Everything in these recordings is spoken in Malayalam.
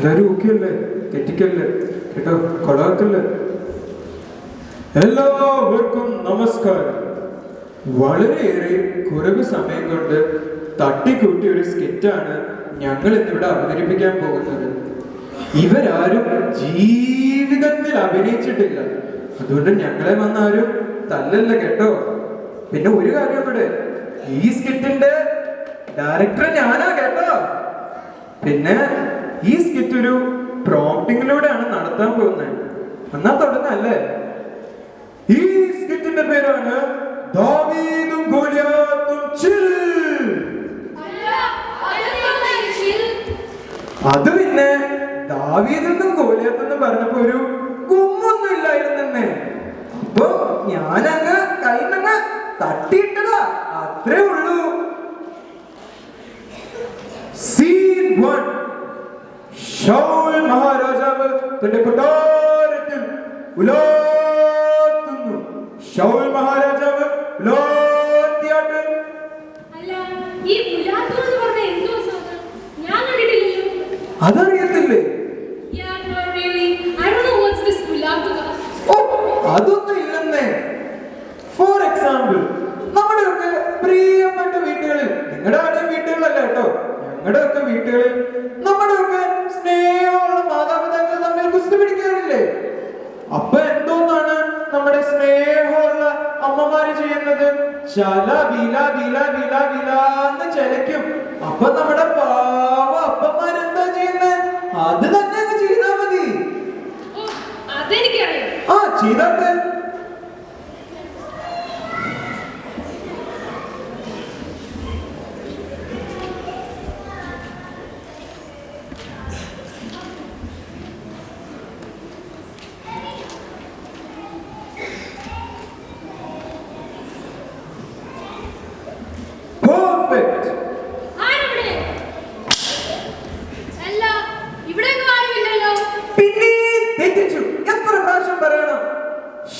എല്ലാരും ഓക്കെ അല്ലേ? തെറ്റിക്കല്ലേ കേട്ടോ, കൊളാക്കല്ലേ. എല്ലാവർക്കും നമസ്കാരം. വളരെയേറെ കുറവ് സമയം കൊണ്ട് തട്ടിക്കൂട്ടിയ ഒരു സ്കിറ്റാണ് ഞങ്ങൾ ഇന്നിവിടെ അവതരിപ്പിക്കാൻ പോകുന്നത്. ഇവരാരും ജീവിതത്തിൽ അഭിനയിച്ചിട്ടില്ല, അതുകൊണ്ട് ഞങ്ങളെ വന്നാരും തല്ലല്ല കേട്ടോ. പിന്നെ ഒരു കാര്യം കൂടെ, ഈ സ്കിറ്റിന്റെ ഡയറക്ടർ ഞാനാ കേട്ടോ. പിന്നെ ഈ സ്കിറ്റ് ഒരു പ്രോംപ്റ്റിങ്ങിലൂടെയാണ് നടത്താൻ പോകുന്നത്. എന്നാ തുടങ്ങല്ലേ. ഈ സ്കിറ്റിന്റെ പേരാണ് ദാവീദും ഗോലിയാത്തും ചിൽ. അത് പിന്നെ ദാവീദെന്നും ഗോലിയാത്തെന്നും പറഞ്ഞപ്പോ ഒരു ഗുമ്മൊന്നും ഇല്ലായിരുന്നെ. അപ്പൊ ഞാനങ്ങ് കൈന്നങ്ങ് തട്ടിയിട്ടതാ, അത്രേ ഉള്ളൂ. സീൻ 1. ശൗൽ മഹാരാജാവ് തന്റെ കൊട്ടാരത്തിൽ ഉലാത്തുന്നു. ശൗൽ മഹാരാജാവ് ഉലാത്തിയാട്ട്. അതറിയത്തില്ലേ? അതൊന്നും ഇല്ലെന്നേ. ഫോർ എക്സാമ്പിൾ, നമ്മുടെയൊക്കെ പ്രിയപ്പെട്ട വീട്ടുകളിൽ, നിങ്ങളുടെ ആരുടെയും വീട്ടുകളല്ല കേട്ടോ, ഞങ്ങളുടെയൊക്കെ വീട്ടുകളിൽ നമ്മുടെയൊക്കെ സ്നേഹമുള്ള മാതാപിതാക്കൾ തമ്മിൽ കുസ്തി പിടിക്കാറില്ലേ? അപ്പൊ എന്തോന്നാണ് നമ്മുടെ സ്നേഹമുള്ള അമ്മമാര് ചെയ്യുന്നത്? ചല ബില ബില ബില ബിലാന്ന് ചലയ്ക്കും. അപ്പൊ നമ്മുടെ പാവ അപ്പന്മാരെന്താ ചെയ്യുന്നത്? അത് തന്നെ അങ്ങ് ചെയ്താ മതി. ആ ചെയ്താട്ടെ.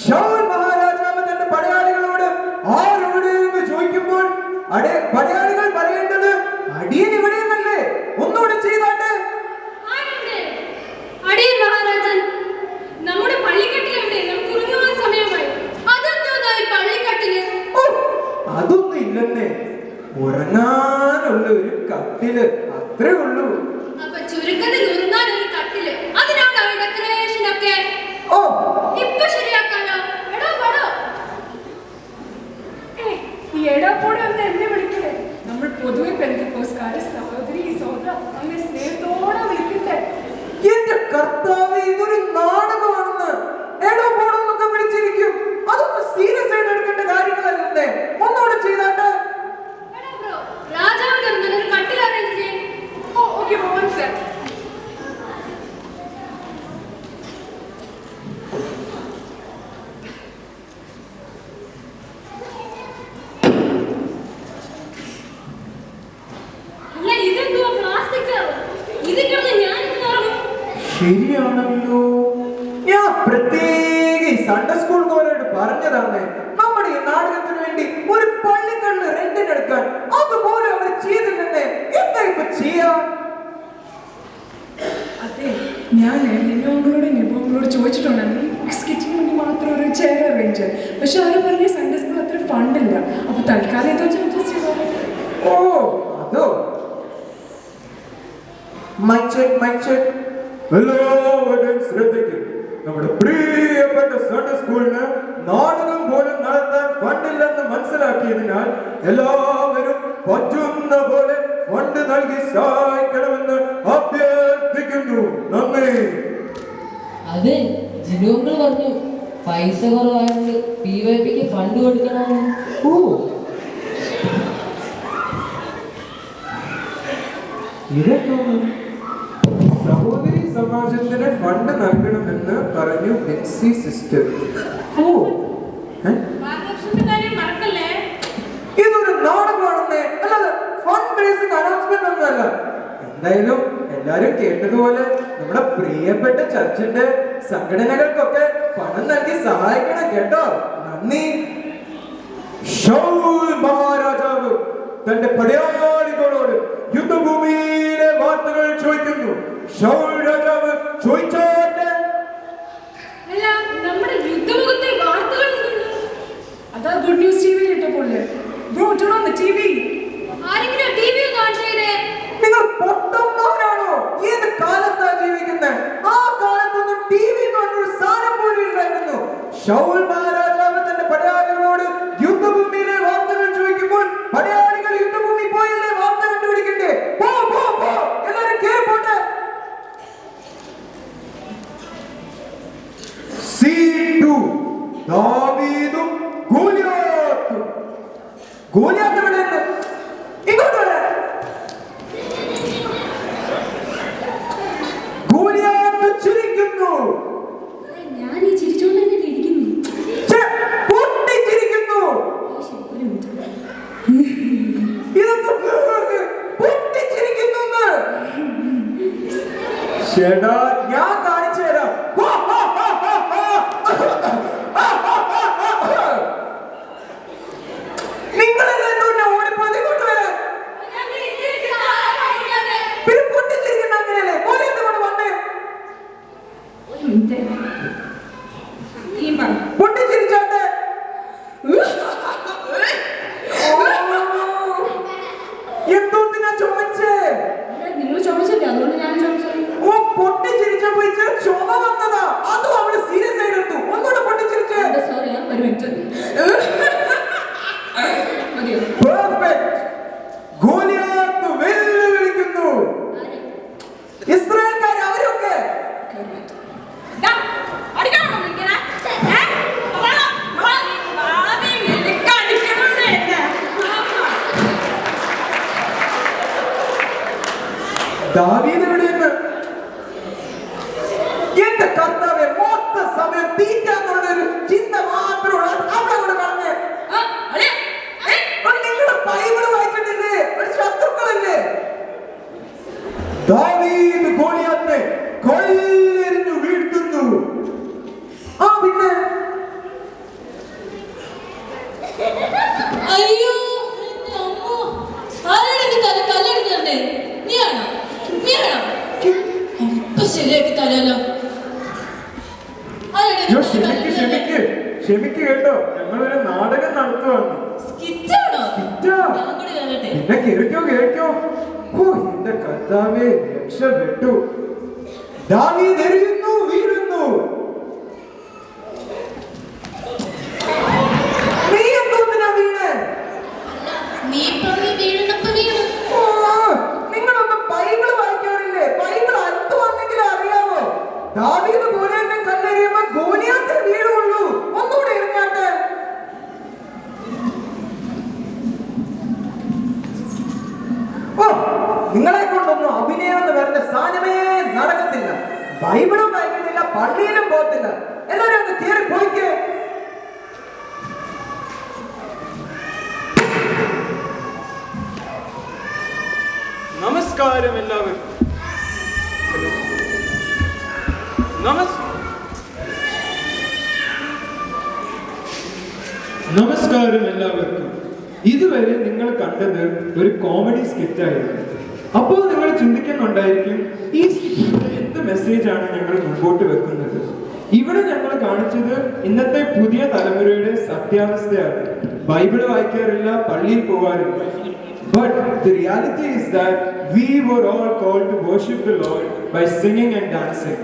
ശൗൽ മഹാരാജാവ് തന്റെ പടയാളികളോട് ആരോട് എന്ന് ചോദിക്കുമ്പോൾ പടയാളികൾ പറയേണ്ടത് അടിയൻ ഇവിടെയെന്നല്ലേ. ഒന്നുകൂടെ ചെയ്താട്ടെ. അതൊന്നും ഇല്ലെന്നേ, ഉറങ്ങാനുള്ള ഒരു കട്ടില്, അത്രേ ഉള്ളൂ. ഓ നമ്മൾ പൊതുവെ പെന്തക്കോസ്തുകാരെ സഹോദരി സഹോദര അങ്ങനെ സ്നേഹത്തോടെ വിളിക്കട്ടെ. എന്റെ കർത്താവേ, ഇതൊരു നാടകമാണെന്ന് എടോ പോടോ എന്നൊക്കെ വിളിച്ചിരിക്കും. അതൊന്നും സീരിയസ് ആയിട്ട് എടുക്കേണ്ട കാര്യങ്ങളല്ലേ. ഒന്നുകൂടെ ചെയ്താട്ടെ. രാജാവിന്റെ ഒരു കട്ടിൽ അറേഞ്ച് ചെയ്യും. Okay Mohan sir. ശരിയാണല്ലോ, ഞാൻ പ്രത്യേക സൺഡേ സ്കൂൾ കോളേജ് പറഞ്ഞതാണ് നമ്മുടെ ഈ നാടകത്തിന് വേണ്ടി ഒരു പള്ളിക്കല്ല് റെന്റിനെടുക്കാൻ. അതുപോലെ അവർ ചെയ്തില്ലെന്നേ. എന്താ ഇപ്പൊ ചെയ്യാ? അതെ, ഞാൻ നിബോങ്ങളോട് ചോദിച്ചിട്ടുണ്ടായിരുന്നു ഈ സ്കിറ്റിന് വേണ്ടി മാത്രം ഒരു ചെയർ അറേഞ്ച് ചെയ്യാൻ. പക്ഷെ അവർ പറഞ്ഞ സൺഡേ സ്കൂൾ അത്ര ഫണ്ടില്ല. അപ്പൊ തൽക്കാലം ഇതോ അഡ്ജസ്റ്റ് ചെയ്തോ. ഓ അതോ. Mike check. എല്ലാവരും ശ്രദ്ധിക്കും. നമ്മുടെ പ്രിയപ്പെട്ട സൺഡേ സ്കൂളിന് നാടകം പോലും നടത്താൻ ഫണ്ടില്ലെന്ന് മനസ്സിലാക്കിയതിനാൽ എല്ലാവരും പറ്റുന്ന പോലെ ഫണ്ട് നൽകി സഹായിക്കണമെന്ന് അഭ്യർത്ഥിക്കുന്നു. നന്ദി. അതെ, ജിനോങ്ങൾ പറഞ്ഞു പൈസ കുറവായത് PYPക്ക് ഫണ്ട് കൊടുക്കണമെന്ന്. ഓ ഇതെന്തോന്നു? സഹോദരി സമാജത്തിന് ഫണ്ട് നൽകണമെന്ന് പറഞ്ഞു ബെൻസി സിസ്റ്റർ. ഓ ഇതൊരു നാടകമാണെന്നേ, അല്ലാതെ ഫണ്ട് റേസിംഗ് അനൗൺസ്മെന്റ് ഒന്നുമല്ല. എന്തായാലും എല്ലാരും കേട്ടതുപോലെ നമ്മുടെ പ്രിയപ്പെട്ട ചർച്ചിന്റെ സംഘടനകൾക്കൊക്കെ പണം നൽകി സഹായിക്കണം കേട്ടോ. നന്ദി. ശൗൽ മഹാരാജാവ് തന്റെ പടയാളികളോട് യുദ്ധഭൂമിയിലെ വാർത്തകൾ ചോദിക്കുന്നു. ശൗൽ ചോദിച്ചോട്ടെ. അല്ല, നമ്മുടെ യുദ്ധമുഖത്തെ വാർത്തകൾ എന്തുണ്ട്? അതാ ഗുഡ് ന്യൂസ് ടിവിയിൽ ഇട്ടപ്പോലെ. Bro, turn on the TV. ആരെങ്കിലും ടിവി ഒന്ന് ഓൺ ചെയ്തേ. നിങ്ങൾ പൊട്ടന്മാരാണോ? ഏത് കാലത്താ ജീവിക്കുന്നത്? ആ കാലത്തൊന്നും ടി വി എന്ന് പറഞ്ഞൊരു സാധനം പോലും ഇല്ലായിരുന്നു. ശൗൽ മഹാരാജാവ് തന്റെ പടയാളികളോട് യുദ്ധഭൂമിയിലെ വാർത്തകൾ ചോദിക്കുമ്പോൾ പടയാളികൾ യുദ്ധഭൂമി പോയല്ലേ വാർത്ത കണ്ടുപിടിക്കണ്ടേ? പോ പോ പോ, എല്ലാരും കേറി പോട്ടെ. C2 ദാവീദും ഗോലിയാത്തും. ഗോലിയാത്ത് എവിടെയുണ്ട്? ഇങ്ങോട്ട് വരാം. ഗോലിയാത്ത് ചിരിക്കുന്നു. ഞാൻ ഈ ചിരിച്ചോണ്ട് തന്നെ ഇരിക്കുന്നു. ഛെ, പൊട്ടിച്ചിരിക്കുന്നു. ഇതെന്താ പൊട്ടിച്ചിരിക്കുന്നു? ചേട്ടാ, ഞാൻ കാണിച്ചു തരാം. നിങ്ങളെല്ലാം എന്തുകൊണ്ടാ ഓടിപ്പോയത്? ഇങ്ങോട്ട് വരാം. പിന്നെ പൊട്ടിച്ചിരിക്കുന്ന അങ്ങനെയല്ലേ? പോലെ എന്തുകൊണ്ട് വന്നേ? പൊട്ടിച്ചിരിച്ചാട്ടെ. എന്തോത്തിനാ ചോദിച്ചേ? നിങ്ങൾ ചോദിച്ചില്ലേ, അതുകൊണ്ട് ഞാൻ ചോദിച്ചത്. ഓ, പൊട്ടിച്ചിരിച്ചപ്പോ ഇച്ചിരി ചുമ വന്നതാ. അതും അവള് സീരിയസ് ആയിട്ട് എടുത്തു. ഒന്നുകൂടെ പൊട്ടിച്ചിരിച്ചേ. സോറി, ഒരു മിനിറ്റ്. മതിയോ? പെർഫെക്റ്റ്. ഗോലിയാത്ത് വെല്ലുവിളിക്കുന്നു. ഇസ്രായേൽക്കാർ അവരൊക്കെ ദാ, അടിക്കണോ നിൽക്കണേ? ദാവീദ് എവിടെയെന്ന്? എന്റെ കർത്താവെ, മൊത്ത സമയം തീറ്റാന്നുള്ള ഒരു ചിന്ത മാത്രമുള്ള അവിടെ കൊണ്ട് പറഞ്ഞേ. നിങ്ങളുടെ ബൈബിള് വായിച്ചിട്ടില്ലേ? ഒരു ശത്രുക്കളല്ലേ? ദാവീദ് ഗോലിയാത്തിനെ കൊല്ലെറിഞ്ഞു വീഴ്ത്തുന്നു. ആ, പിന്നെ അയ്യോ, എന്റെ അമ്മോ. ആരാണ് എന്റെ തല കല്ലെടുത്തേ? നീയാണോ? നീയാണോ? ഇപ്പൊ ശരിയാക്കി തരാലോ. അയ്യോ, ക്ഷമിക്ക് കേട്ടോ. ഞങ്ങളൊരു നാടകം നടത്തുവാണ്. സ്കിറ്റാണോ? സ്കിറ്റാ? ഞാൻ കൂടി കേറട്ടെ. പിന്നെ കേൾക്കോ. ഓ, എന്റെ കർത്താവേ, രക്ഷപ്പെട്ടു. ദാവീദ് എറിയുന്നു, വീഴുന്നു. നീ എന്തോത്തിനാ വീണേ? നീ പറഞ്ഞ വീണപ്പോ വീണു. ഓ, നിങ്ങളൊന്നും ബൈബിള് വായിക്കാറില്ലേ? ബൈബിൾ അർത്ഥമാണെങ്കിലും അറിയാമോ? ദാവീദ് ഗോലിയാത്തിനെ കല്ലെറിയുമ്പോ ഗോലിയാത്തേ വീഴുള്ളൂ. ഒന്നുകൂടെ എറിഞ്ഞാട്ടെ. ഓ, നിങ്ങളെ കൊണ്ടൊന്നും അഭിനയം എന്ന് പറഞ്ഞ സാധനമേ നടക്കത്തില്ല. ബൈബിളും വായിക്കത്തില്ല, പള്ളിയിലും പോകത്തില്ല. എല്ലാവരും ഒന്ന് കയറി പോയിക്കേ. നമസ്കാരം എല്ലാവർക്കും. നമസ്കാരം എല്ലാവർക്കും. ഇതുവരെ നിങ്ങൾ കണ്ടത് ഒരു കോമഡി സ്കിറ്റ് ആയിരുന്നു. അപ്പോൾ നിങ്ങൾ ചിന്തിക്കുന്നുണ്ടായിരിക്കും, ഈ സ്കിറ്റിൽ എന്ത് മെസ്സേജ് ആണ് ഞങ്ങൾ മുമ്പോട്ട് വെക്കുന്നത്? ഇവിടെ ഞങ്ങൾ കാണിച്ചത് ഇന്നത്തെ പുതിയ തലമുറയുടെ സത്യാവസ്ഥയാണ്. ബൈബിൾ വായിക്കാറില്ല, പള്ളിയിൽ പോകാറില്ല. But the reality is that we were all called to worship the Lord by singing and dancing.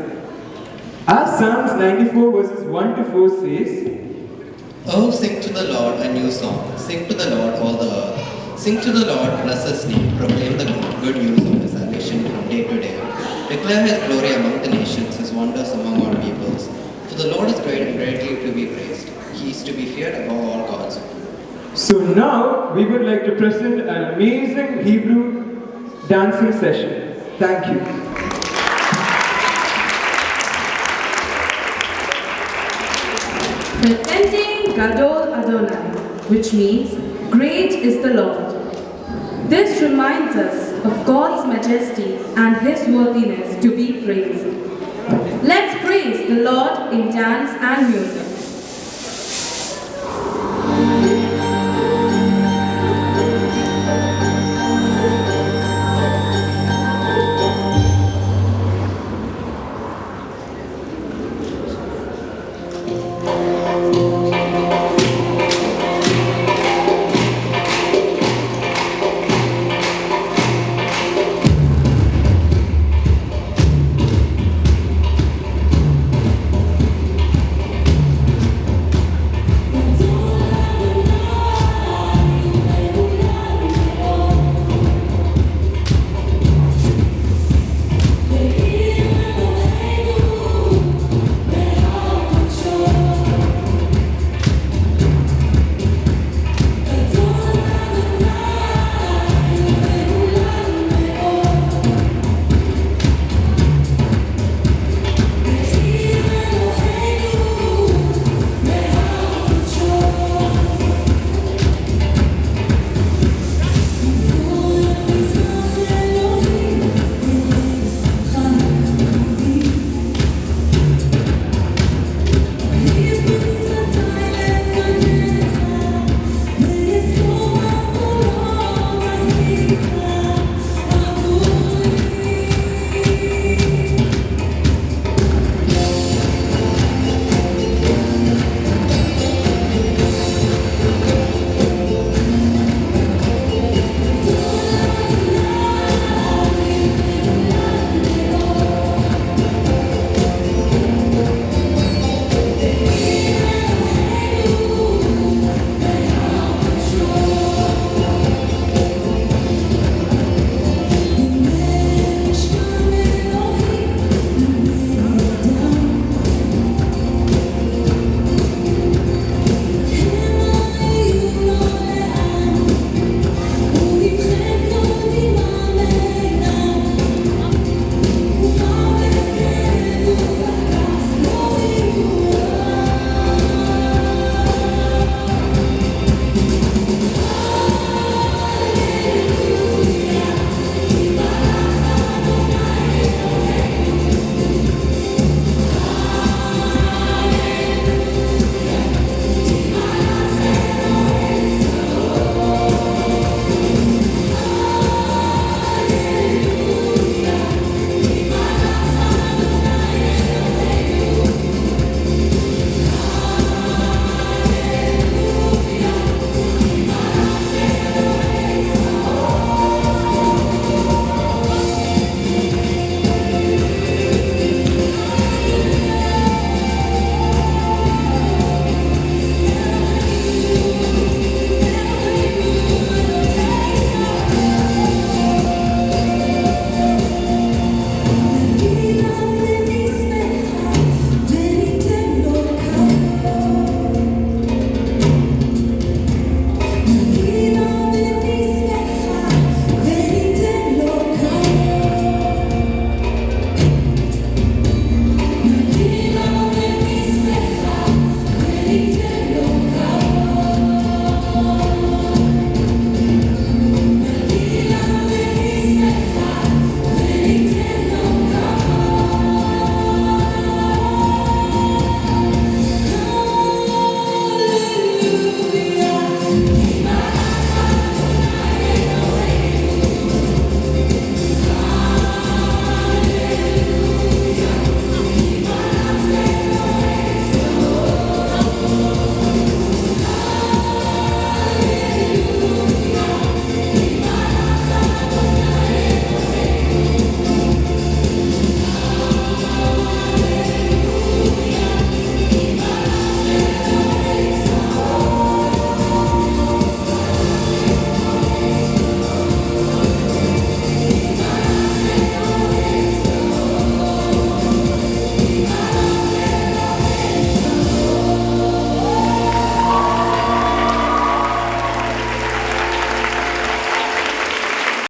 As Psalms 94 verses 1 to 4 says, Oh, sing to the Lord a new song. Sing to the Lord, all the earth. Sing to the Lord, bless his name. Proclaim the good news of his salvation from day to day. Declare his glory among the nations, his wonders among all peoples. For the Lord is great and greatly to be praised. He is to be feared above all gods. so now we would like to present an amazing Hebrew dancing session. Thank you. Presenting Gadol Adonai, which means great is the Lord. This reminds us of God's majesty and his worthiness to be praised. Let's praise the Lord in dance and music.